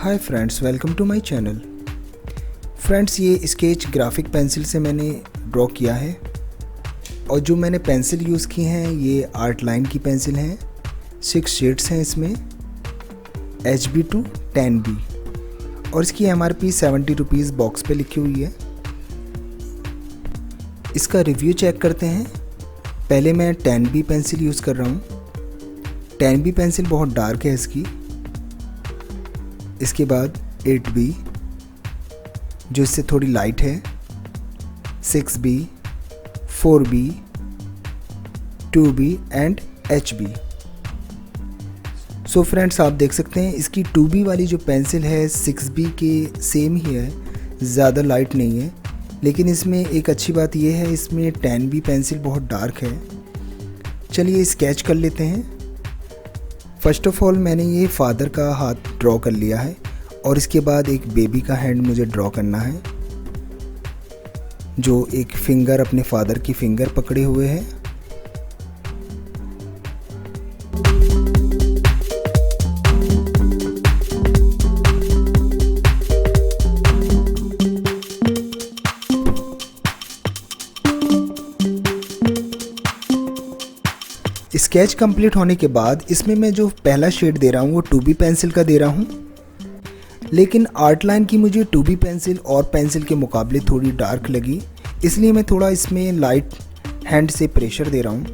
Hi friends, welcome to my channel. Friends, ये sketch graphic pencil से मैंने draw किया है और जो मैंने पेंसिल यूज़ की हैं ये आर्ट लाइन की पेंसिल हैं। 6 शेड्स हैं इसमें, HB to 10B, और इसकी MRP 70 रुपीज़ बॉक्स पे लिखी हुई है। इसका रिव्यू चेक करते हैं। पहले मैं 10B पेंसिल यूज़ कर रहा हूँ। 10B पेंसिल बहुत डार्क है इसकी। इसके बाद 8B जो इससे थोड़ी लाइट है, 6B, 4B, 2B and HB। So friends, आप देख सकते हैं इसकी 2B वाली जो पेंसिल है 6B के सेम ही है, ज़्यादा लाइट नहीं है। लेकिन इसमें एक अच्छी बात यह है, इसमें 10B पेंसिल बहुत डार्क है। चलिए स्केच कर लेते हैं। फर्स्ट ऑफ ऑल मैंने ये फादर का हाथ ड्रॉ कर लिया है और इसके बाद एक बेबी का हैंड मुझे ड्रॉ करना है जो एक फिंगर अपने फादर की फिंगर पकड़े हुए है। स्केच कंप्लीट होने के बाद इसमें मैं जो पहला शेड दे रहा हूँ वो 2B पेंसिल का दे रहा हूँ, लेकिन आर्ट लाइन की मुझे 2B पेंसिल और पेंसिल के मुकाबले थोड़ी डार्क लगी, इसलिए मैं थोड़ा इसमें लाइट हैंड से प्रेशर दे रहा हूँ।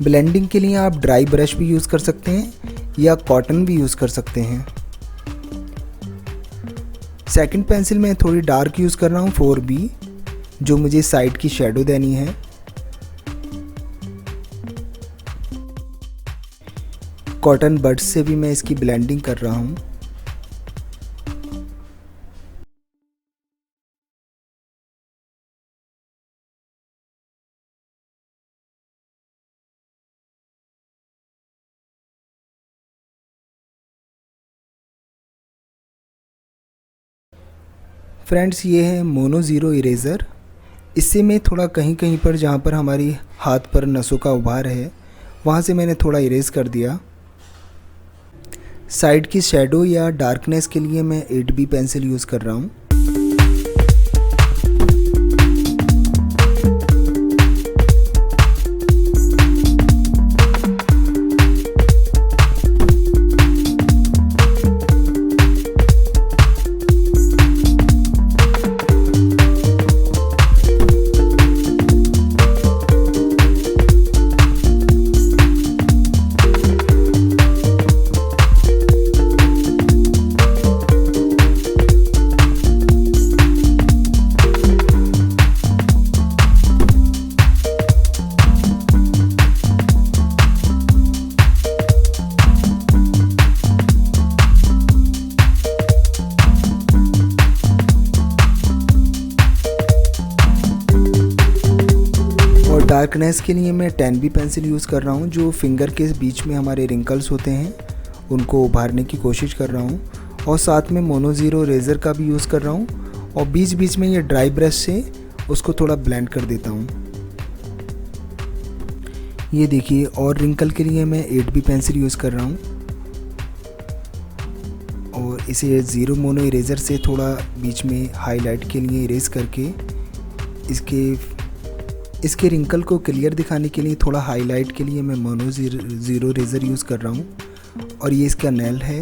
ब्लेंडिंग के लिए आप ड्राई ब्रश भी यूज़ कर सकते हैं या कॉटन भी यूज़ कर सकते हैं। सेकंड पेंसिल में थोड़ी डार्क यूज़ कर रहा हूँ, 4B, जो मुझे साइड की शेडो देनी है। कॉटन बड्स से भी मैं इसकी ब्लेंडिंग कर रहा हूँ। फ्रेंड्स, ये है मोनो ज़ीरो इरेज़र। इससे मैं थोड़ा कहीं कहीं पर जहाँ पर हमारी हाथ पर नसों का उभार है वहाँ से मैंने थोड़ा इरेज़ कर दिया। साइड की शेडो या डार्कनेस के लिए मैं 8B पेंसिल यूज़ कर रहा हूँ। डार्कनेस के लिए मैं 10B पेंसिल यूज़ कर रहा हूँ। जो फिंगर के बीच में हमारे रिंकल्स होते हैं उनको उभारने की कोशिश कर रहा हूँ, और साथ में मोनो ज़ीरो रेज़र का भी यूज़ कर रहा हूँ, और बीच बीच में ये ड्राई ब्रश से उसको थोड़ा ब्लेंड कर देता हूँ। ये देखिए, और रिंकल के लिए मैं 8B पेंसिल यूज़ कर रहा हूँ और इसे ज़ीरो मोनो इरेज़र से थोड़ा बीच में हाईलाइट के लिए इरेज करके इसके रिंकल को क्लियर दिखाने के लिए थोड़ा हाईलाइट के लिए मैं मोनो ज़ीरो रेज़र यूज़ कर रहा हूँ। और ये इसका नेल है।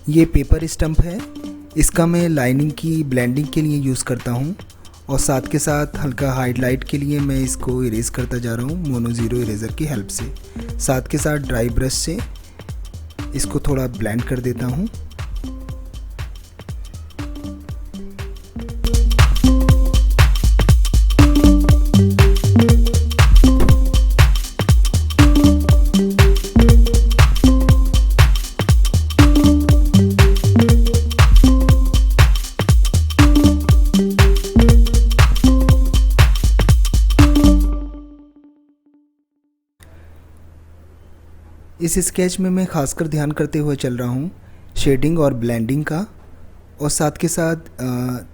ये पेपर स्टम्प है, इसका मैं लाइनिंग की ब्लेंडिंग के लिए यूज़ करता हूँ, और साथ के साथ हल्का हाईलाइट के लिए मैं इसको इरेज करता जा रहा हूँ मोनो ज़ीरो इरेज़र की हेल्प से। साथ के साथ ड्राई ब्रश से इसको थोड़ा ब्लेंड कर देता हूँ। इस स्केच में मैं खासकर ध्यान करते हुए चल रहा हूँ शेडिंग और ब्लेंडिंग का, और साथ के साथ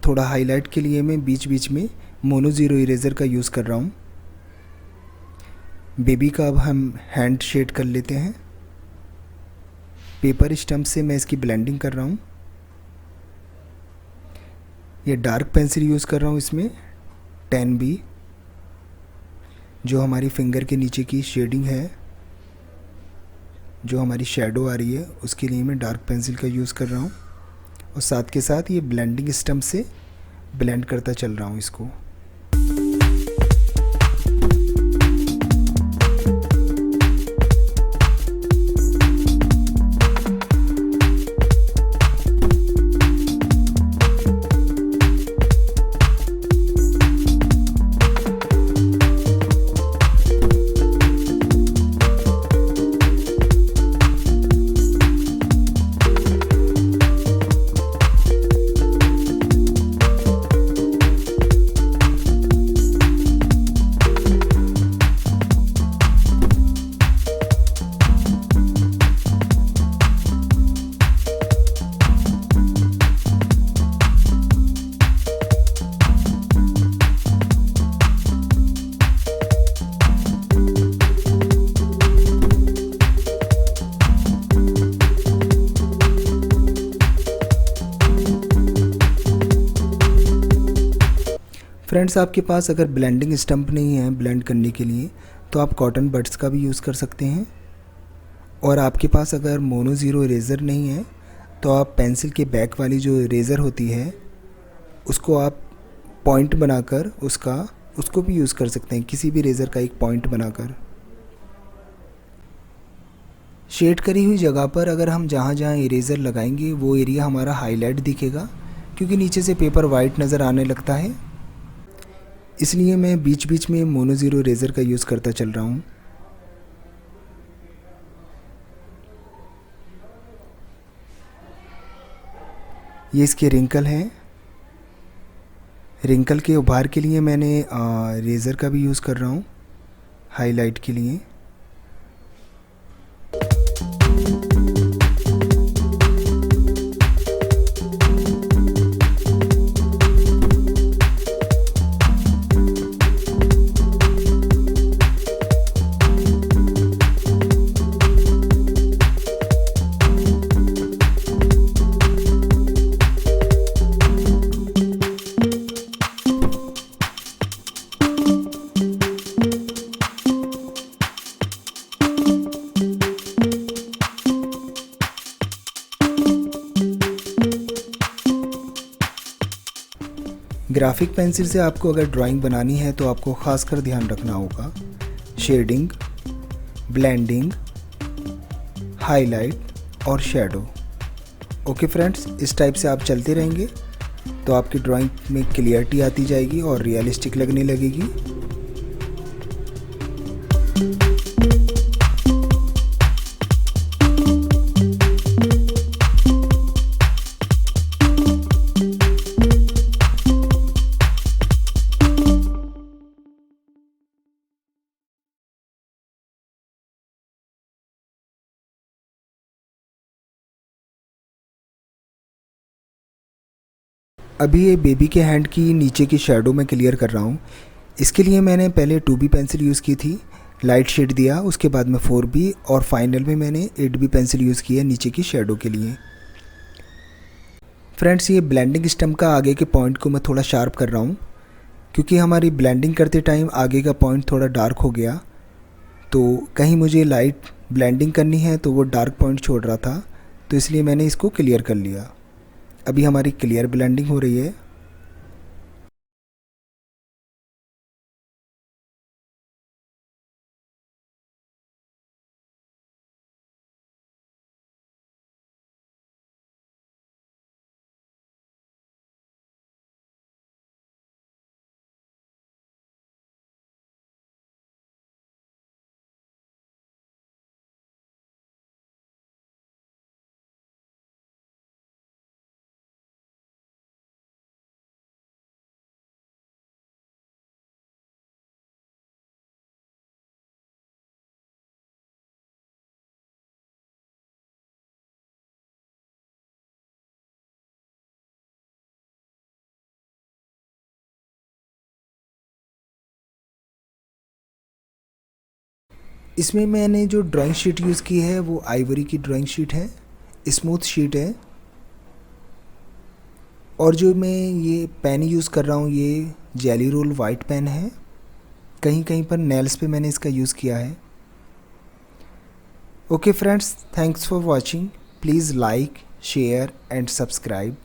थोड़ा हाईलाइट के लिए मैं बीच बीच में मोनो ज़ीरो इरेज़र का यूज़ कर रहा हूँ। बेबी का अब हम हैंड शेड कर लेते हैं। पेपर स्टम्प से मैं इसकी ब्लेंडिंग कर रहा हूँ। ये डार्क पेंसिल यूज़ कर रहा हूँ इसमें 10B, जो हमारी फिंगर के नीचे की शेडिंग है, जो हमारी शेडो आ रही है, उसके लिए मैं डार्क पेंसिल का यूज़ कर रहा हूँ। और साथ के साथ ये ब्लेंडिंग स्टम्प से ब्लेंड करता चल रहा हूँ इसको। फ्रेंड्स, आपके पास अगर ब्लेंडिंग स्टम्प नहीं है ब्लेंड करने के लिए, तो आप कॉटन बड्स का भी यूज़ कर सकते हैं। और आपके पास अगर मोनो ज़ीरो इरेज़र नहीं है, तो आप पेंसिल के बैक वाली जो इरेज़र होती है उसको आप पॉइंट बनाकर उसको भी यूज़ कर सकते हैं, किसी भी इरेज़र का एक पॉइंट बनाकर। शेड करी हुई जगह पर अगर हम जहाँ जहाँ इरेज़र लगाएंगे वो एरिया हमारा हाईलाइट दिखेगा, क्योंकि नीचे से पेपर वाइट नज़र आने लगता है। इसलिए मैं बीच बीच में मोनो ज़ीरो इरेज़र का यूज़ करता चल रहा हूँ। ये इसके रिंकल हैं। रिंकल के उभार के लिए मैंने इरेज़र का भी यूज़ कर रहा हूँ हाईलाइट के लिए। ग्राफिक पेंसिल से आपको अगर ड्राइंग बनानी है तो आपको खासकर ध्यान रखना होगा शेडिंग, ब्लेंडिंग, हाईलाइट और शेडो। ओके फ्रेंड्स, इस टाइप से आप चलते रहेंगे तो आपकी ड्राइंग में क्लियरिटी आती जाएगी और रियलिस्टिक लगने लगेगी। अभी ये बेबी के हैंड की नीचे की शेडो मैं क्लियर कर रहा हूँ। इसके लिए मैंने पहले 2B पेंसिल यूज़ की थी, लाइट शेड दिया, उसके बाद में 4B और फाइनल में मैंने 8B पेंसिल यूज़ की है नीचे की शेडो के लिए। फ्रेंड्स, ये ब्लेंडिंग स्टम्प का आगे के पॉइंट को मैं थोड़ा शार्प कर रहा हूँ, क्योंकि हमारी ब्लेंडिंग करते टाइम आगे का पॉइंट थोड़ा डार्क हो गया, तो कहीं मुझे लाइट ब्लेंडिंग करनी है तो वो डार्क पॉइंट छोड़ रहा था, तो इसलिए मैंने इसको क्लियर कर लिया। अभी हमारी क्लियर ब्लेंडिंग हो रही है। इसमें मैंने जो ड्राइंग शीट यूज़ की है वो आइवरी की ड्राइंग शीट है, स्मूथ शीट है। और जो मैं ये पेन यूज़ कर रहा हूँ ये जेली रोल वाइट पेन है। कहीं कहीं पर नेल्स पे मैंने इसका यूज़ किया है। Okay friends, thanks for watching. Please like, share and subscribe.